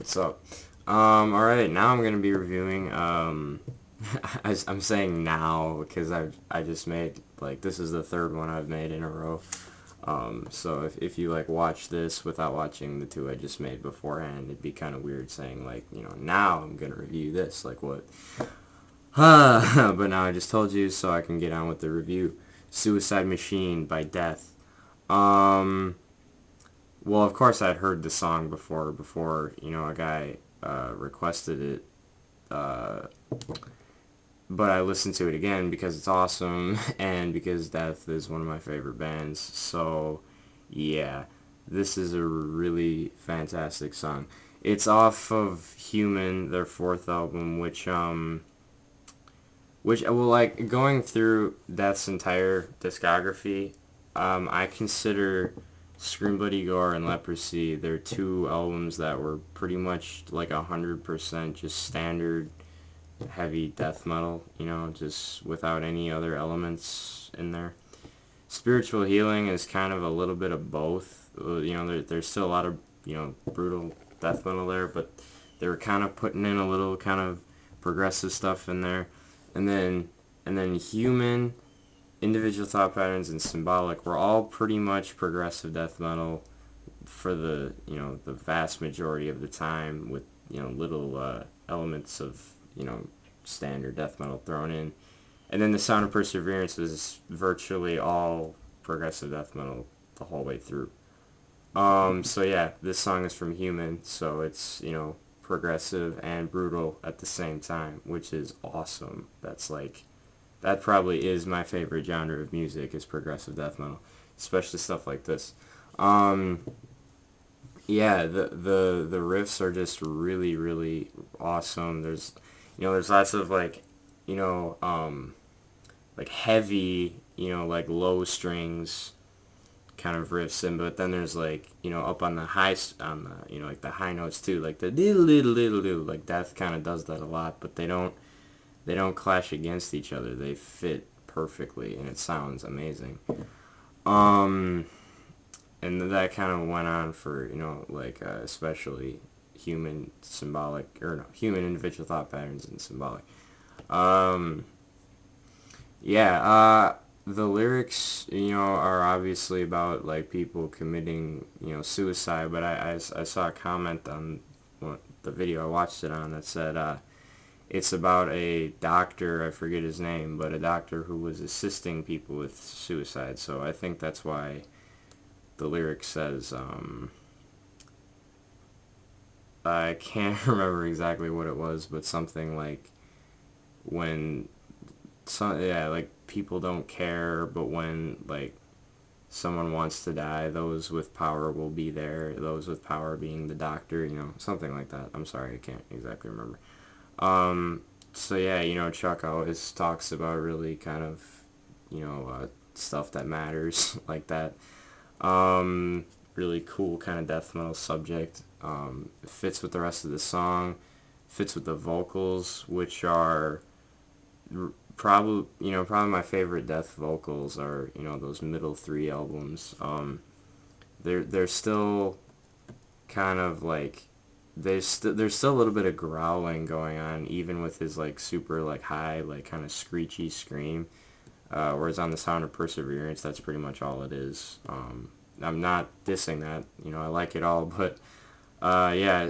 What's up? Alright, now I'm gonna be reviewing, I'm saying now because I just made, like, this is the third one I've made in a row. So if you, like, watch this without watching the two I just made beforehand, it'd be kind of weird saying, like, now I'm gonna review this, like, what? But now I just told you, so I can get on with the review. Suicide Machine by Death. Um, well, of course I'd heard the song before, a guy requested it, uh, but I listened to it again because it's awesome and because Death is one of my favorite bands. So, yeah, this is a really fantastic song. It's off of Human, their fourth album, which, well, like, going through Death's entire discography, I consider Scream Bloody Gore and Leprosy, they're two albums that were pretty much like 100% just standard heavy death metal, just without any other elements in there. Spiritual Healing is kind of a little bit of both. There's still a lot of, brutal death metal there, but they were kind of putting in a little kind of progressive stuff in there. And then Human, Individual Thought Patterns, and Symbolic were all pretty much progressive death metal for the vast majority of the time, with little elements of standard death metal thrown in. And then The Sound of Perseverance was virtually all progressive death metal the whole way through. So yeah, this song is from Human, so it's, progressive and brutal at the same time, which is awesome. That probably is my favorite genre of music, is progressive death metal, especially stuff like this. Um, yeah, the riffs are just really, really awesome. There's lots of, like, you know, um, like, heavy, like, low strings kind of riffs in, but then there's, like, up on the on the, like, the high notes too, like the diddle diddle diddle diddle. Like, Death kind of does that a lot, but they don't clash against each other. They fit perfectly, and it sounds amazing. Um, and that kind of went on for, like, especially Human, Symbolic, or no, Human, Individual Thought Patterns, and Symbolic. Um, yeah, the lyrics, are obviously about, like, people committing, suicide, but I saw a comment on the video I watched it on that said, it's about a doctor, I forget his name, but a doctor who was assisting people with suicide. So I think that's why the lyric says, I can't remember exactly what it was, but something like, when, yeah, like, people don't care, but when, like, someone wants to die, those with power will be there. Those with power being the doctor, something like that. I'm sorry, I can't exactly remember. Um, so yeah, Chuck always talks about really kind of, stuff that matters like that. Really cool kind of death metal subject. It fits with the rest of the song, fits with the vocals, which are probably my favorite death vocals are, those middle three albums. They're still kind of like, there's still a little bit of growling going on, even with his, like, super, like, high, like, kind of screechy scream. Whereas on The Sound of Perseverance, that's pretty much all it is. I'm not dissing that, I like it all, but yeah,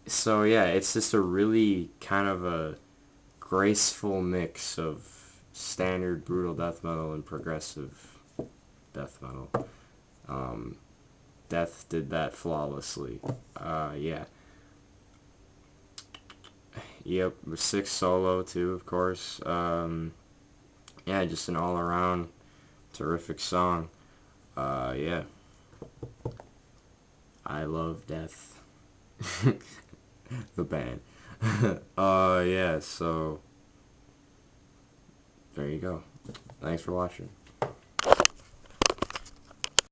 so yeah, it's just a really kind of a graceful mix of standard brutal death metal and progressive death metal. Um, Death did that flawlessly. Yeah. Yep, sick solo too, of course. Yeah, just an all-around terrific song. Yeah, I love Death, the band. Yeah, so there you go. Thanks for watching.